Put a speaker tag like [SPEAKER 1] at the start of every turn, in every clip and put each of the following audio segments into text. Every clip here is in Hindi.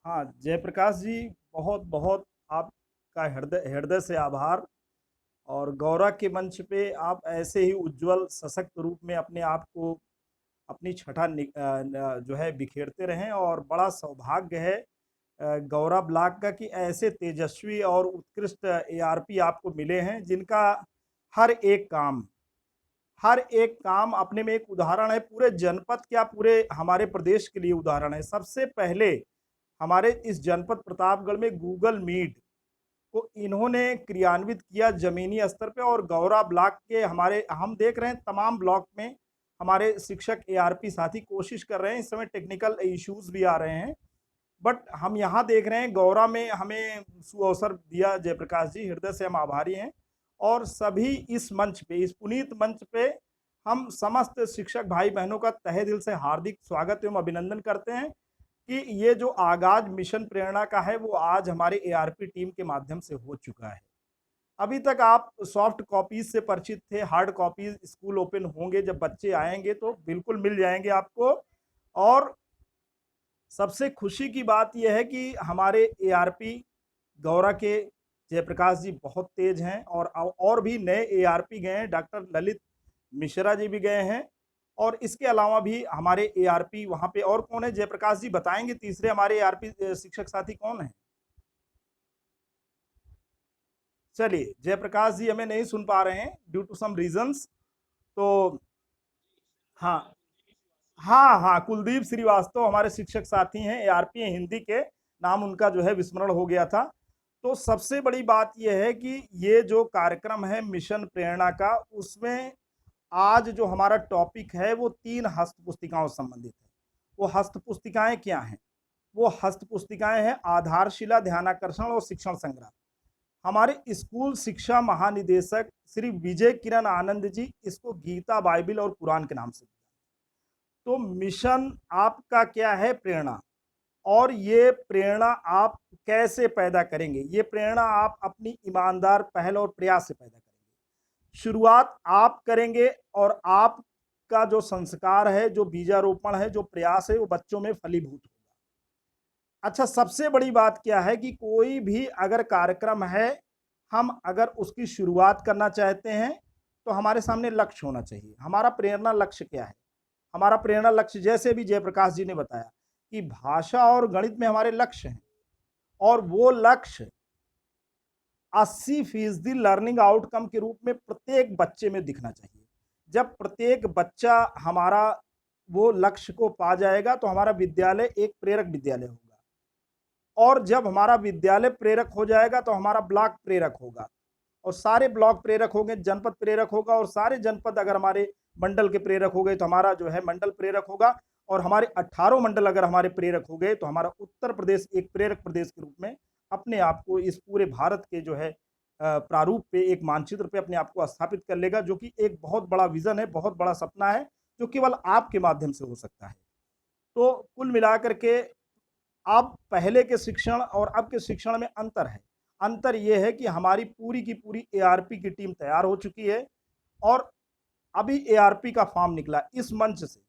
[SPEAKER 1] हाँ, जयप्रकाश जी, बहुत बहुत आपका हृदय हृदय से आभार। और गौरव के मंच पे आप ऐसे ही उज्जवल सशक्त रूप में अपने आप को अपनी छठा जो है बिखेरते रहें। और बड़ा सौभाग्य है गौरव ब्लॉक का कि ऐसे तेजस्वी और उत्कृष्ट एआरपी आपको मिले हैं, जिनका हर एक काम हर एक काम अपने में एक उदाहरण है। पूरे जनपद क्या, पूरे हमारे प्रदेश के लिए उदाहरण है। सबसे पहले हमारे इस जनपद प्रतापगढ़ में गूगल मीट को इन्होंने क्रियान्वित किया जमीनी स्तर पे। और गौरा ब्लॉक के हमारे हम देख रहे हैं तमाम ब्लॉक में हमारे शिक्षक एआरपी साथी कोशिश कर रहे हैं। इस समय टेक्निकल इश्यूज भी आ रहे हैं, बट हम यहाँ देख रहे हैं गौरा में हमें सुअवसर दिया जयप्रकाश जी, हृदय से हम आभारी हैं। और सभी इस मंच पे, इस पुनीत मंच पे हम समस्त शिक्षक भाई बहनों का तहे दिल से हार्दिक स्वागत एवं अभिनंदन करते हैं कि ये जो आगाज मिशन प्रेरणा का है वो आज हमारे एआरपी टीम के माध्यम से हो चुका है। अभी तक आप सॉफ्ट कॉपीज से परिचित थे, हार्ड कॉपीज स्कूल ओपन होंगे, जब बच्चे आएंगे तो बिल्कुल मिल जाएंगे आपको। और सबसे खुशी की बात यह है कि हमारे एआरपी गौरा के जयप्रकाश जी बहुत तेज हैं। और भी नए एआरपी गए हैं, डॉक्टर ललित मिश्रा जी भी गए हैं। और इसके अलावा भी हमारे एआरपी वहां पे और कौन है, जयप्रकाश जी बताएंगे तीसरे हमारे एआरपी शिक्षक साथी कौन है। चलिए, जयप्रकाश जी हमें नहीं सुन पा रहे हैं ड्यू टू सम रीजंस। तो हाँ, हाँ हाँ, कुलदीप श्रीवास्तव हमारे शिक्षक साथी हैं, एआरपी हिंदी के। नाम उनका जो है विस्मरण हो गया था। तो सबसे बड़ी बात यह है कि ये जो कार्यक्रम है मिशन प्रेरणा का, उसमें आज जो हमारा टॉपिक है वो 3 हस्त पुस्तिकाओं से संबंधित है। वो हस्त पुस्तिकाएं क्या हैं? वो हस्त पुस्तिकाएं हैं आधारशिला, ध्यानाकर्षण और शिक्षण संग्रह। हमारे स्कूल शिक्षा महानिदेशक श्री विजय किरण आनंद जी इसको गीता, बाइबिल और कुरान के नाम से। तो मिशन आपका क्या है? प्रेरणा। और ये प्रेरणा आप कैसे पैदा करेंगे? ये प्रेरणा आप अपनी ईमानदार पहल और प्रयास से पैदा करेंगे। शुरुआत आप करेंगे और आपका जो संस्कार है, जो बीजारोपण है, जो प्रयास है, वो बच्चों में फलीभूत होगा। अच्छा, सबसे बड़ी बात क्या है कि कोई भी अगर कार्यक्रम है, हम अगर उसकी शुरुआत करना चाहते हैं तो हमारे सामने लक्ष्य होना चाहिए। हमारा प्रेरणा लक्ष्य क्या है? हमारा प्रेरणा लक्ष्य, जैसे भी जयप्रकाश जी ने बताया कि भाषा और गणित में हमारे लक्ष्य हैं, और वो लक्ष्य 80% लर्निंग आउटकम के रूप में प्रत्येक बच्चे में दिखना चाहिए। जब प्रत्येक बच्चा हमारा वो लक्ष्य को पा जाएगा तो हमारा विद्यालय एक प्रेरक विद्यालय होगा। और जब हमारा विद्यालय प्रेरक हो जाएगा तो हमारा ब्लॉक प्रेरक होगा, और सारे ब्लॉक प्रेरक होंगे, जनपद प्रेरक होगा, और सारे जनपद अगर हमारे मंडल के प्रेरक हो गए तो हमारा जो है मंडल प्रेरक होगा। और हमारे 18 मंडल अगर हमारे प्रेरक हो गए तो हमारा उत्तर प्रदेश एक प्रेरक प्रदेश के रूप में अपने आप को इस पूरे भारत के जो है प्रारूप पे, एक मानचित्र पे अपने आप को स्थापित कर लेगा, जो कि एक बहुत बड़ा विजन है, बहुत बड़ा सपना है, जो केवल आपके माध्यम से हो सकता है। तो कुल मिलाकर के अब पहले के शिक्षण और अब के शिक्षण में अंतर है। अंतर यह है कि हमारी पूरी की पूरी एआरपी की टीम तैयार हो चुकी है। और अभी एआरपी का फॉर्म निकला। इस मंच से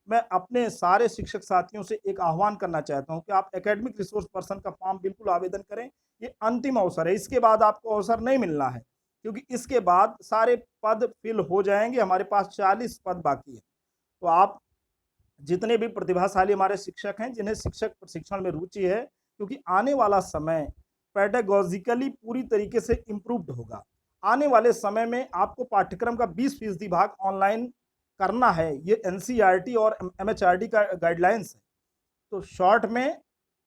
[SPEAKER 1] मैं अपने सारे शिक्षक साथियों से एक आह्वान करना चाहता हूं कि आप एकेडमिक रिसोर्स पर्सन का फॉर्म बिल्कुल आवेदन करें। ये अंतिम अवसर है, इसके बाद आपको अवसर नहीं मिलना है, क्योंकि इसके बाद सारे पद फिल हो जाएंगे। हमारे पास 40 पद बाकी है। तो आप जितने भी प्रतिभाशाली हमारे शिक्षक हैं, जिन्हें शिक्षक प्रशिक्षण में रुचि है, क्योंकि आने वाला समय पेडागोजिकली पूरी तरीके से इम्प्रूव्ड होगा। आने वाले समय में आपको पाठ्यक्रम का 20% भाग ऑनलाइन करना है। ये एनसीईआरटी और एमएचआरडी का गाइडलाइंस है। तो शॉर्ट में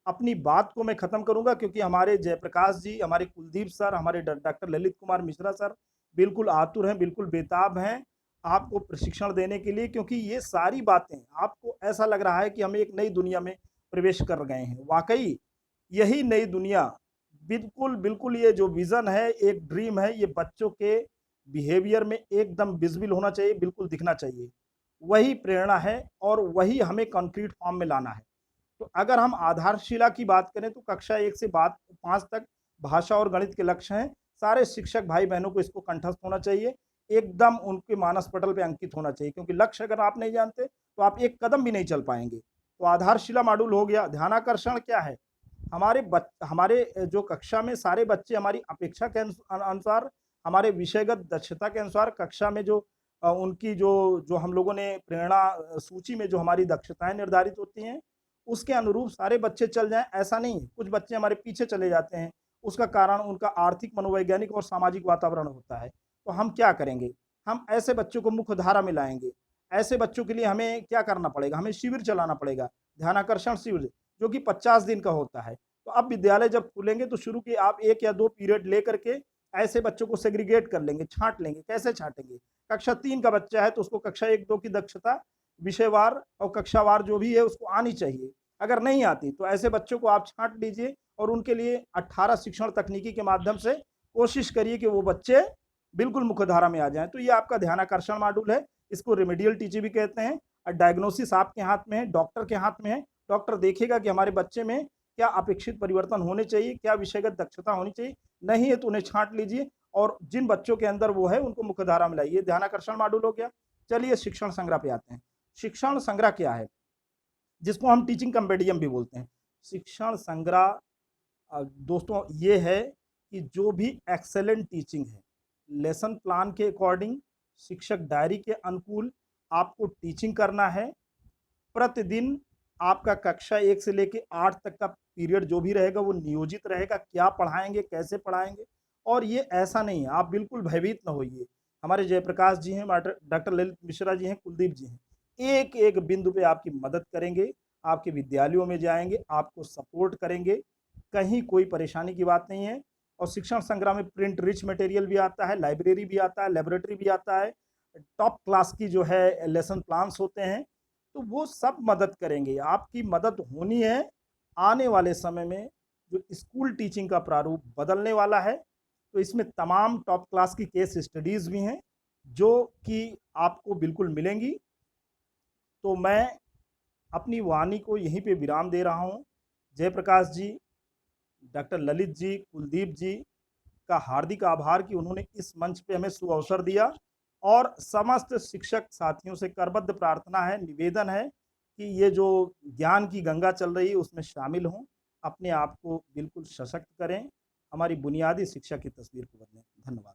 [SPEAKER 1] अपनी बात को मैं खत्म करूंगा, क्योंकि हमारे जयप्रकाश जी, हमारे कुलदीप सर, हमारे डॉक्टर ललित कुमार मिश्रा सर बिल्कुल आतुर हैं, बिल्कुल बेताब हैं आपको प्रशिक्षण देने के लिए। क्योंकि ये सारी बातें आपको ऐसा लग रहा है कि हम एक नई दुनिया में प्रवेश कर गए हैं। वाकई यही नई दुनिया, बिल्कुल बिल्कुल, ये जो विजन है, एक ड्रीम है, ये बच्चों के बिहेवियर में एकदम विजिबल होना चाहिए, बिल्कुल दिखना चाहिए। वही प्रेरणा है और वही हमें कंक्रीट फॉर्म में लाना है। तो अगर हम आधारशिला की बात करें तो कक्षा 1 से बात 5 तक भाषा और गणित के लक्ष्य हैं। सारे शिक्षक भाई बहनों को इसको कंठस्थ होना चाहिए, एकदम उनके मानस पटल पे अंकित होना चाहिए, क्योंकि लक्ष्य अगर आप नहीं जानते तो आप एक कदम भी नहीं चल पाएंगे। तो आधारशिला मॉड्यूल हो गया। ध्यानाकर्षण क्या है? हमारे जो कक्षा में सारे बच्चे हमारी अपेक्षा के अनुसार, हमारे विषयगत दक्षता के अनुसार कक्षा में जो उनकी जो जो हम लोगों ने प्रेरणा सूची में जो हमारी दक्षताएँ निर्धारित होती हैं, उसके अनुरूप सारे बच्चे चल जाएँ, ऐसा नहीं है। कुछ बच्चे हमारे पीछे चले जाते हैं, उसका कारण उनका आर्थिक, मनोवैज्ञानिक और सामाजिक वातावरण होता है। तो हम क्या करेंगे? हम ऐसे बच्चों को मुख्य धारा में लाएँगे। ऐसे बच्चों के लिए हमें क्या करना पड़ेगा? हमें शिविर चलाना पड़ेगा, ध्यानाकर्षण शिविर, जो कि 50 दिन का होता है। तो अब विद्यालय जब खुलेंगे तो शुरू के आप 1 या 2 पीरियड लेकर के ऐसे बच्चों को सेग्रीगेट कर लेंगे, छाँट लेंगे। कैसे छाँटेंगे? कक्षा 3 का बच्चा है तो उसको कक्षा 1-2 की दक्षता विषयवार और कक्षावार जो भी है उसको आनी चाहिए। अगर नहीं आती तो ऐसे बच्चों को आप छाँट लीजिए और उनके लिए 18 शिक्षण तकनीकी के माध्यम से कोशिश करिए कि वो बच्चे बिल्कुल मुख्यधारा में आ जाएँ। तो ये आपका ध्यानाकर्षण मॉड्यूल है, इसको रेमेडियल टीचिंग भी कहते हैं। डायग्नोसिस आपके हाथ में है, डॉक्टर के हाथ में है। डॉक्टर देखेगा कि हमारे बच्चे में क्या अपेक्षित परिवर्तन होने चाहिए, क्या विषयगत दक्षता होनी चाहिए, नहीं है तो उन्हें छाँट लीजिए और जिन बच्चों के अंदर वो है उनको मुख्यधारा में लाइए। ध्यानाकर्षण मॉड्यूल हो गया। चलिए शिक्षण संग्रह पे आते हैं। शिक्षण संग्रह क्या है? जिसको हम टीचिंग कंपेडियम भी बोलते हैं। शिक्षण संग्रह दोस्तों ये है कि जो भी एक्सेलेंट टीचिंग है, लेसन प्लान के अकॉर्डिंग, शिक्षक डायरी के अनुकूल आपको टीचिंग करना है। प्रतिदिन आपका कक्षा 1 से लेके 8 तक का पीरियड जो भी रहेगा वो नियोजित रहेगा, क्या पढ़ाएँगे, कैसे पढ़ाएँगे। और ये ऐसा नहीं है, आप बिल्कुल भयभीत ना होइए। हमारे जयप्रकाश जी हैं, डॉक्टर ललित मिश्रा जी हैं, कुलदीप जी हैं। एक-एक बिंदु पे आपकी मदद करेंगे, आपके विद्यालयों में जाएँगे, आपको सपोर्ट करेंगे, कहीं कोई परेशानी की बात नहीं है। और शिक्षण संग्रह में प्रिंट रिच मटेरियल भी आता है, लाइब्रेरी भी आता है, लैबोरेटरी भी आता है, टॉप क्लास की जो है लेसन प्लान्स होते हैं, तो वो सब मदद करेंगे। आपकी मदद होनी है। आने वाले समय में जो स्कूल टीचिंग का प्रारूप बदलने वाला है, तो इसमें तमाम टॉप क्लास की केस स्टडीज़ भी हैं, जो कि आपको बिल्कुल मिलेंगी। तो मैं अपनी वाणी को यहीं पे विराम दे रहा हूँ। जयप्रकाश जी, डॉक्टर ललित जी, कुलदीप जी का हार्दिक आभार कि उन्होंने इस मंच पे हमें सुअवसर दिया और समस्त शिक्षक साथियों से करबद्ध प्रार्थना है, निवेदन है कि ये जो ज्ञान की गंगा चल रही है उसमें शामिल हों, अपने आप को बिल्कुल सशक्त करें, हमारी बुनियादी शिक्षा की तस्वीर को बदलें। धन्यवाद।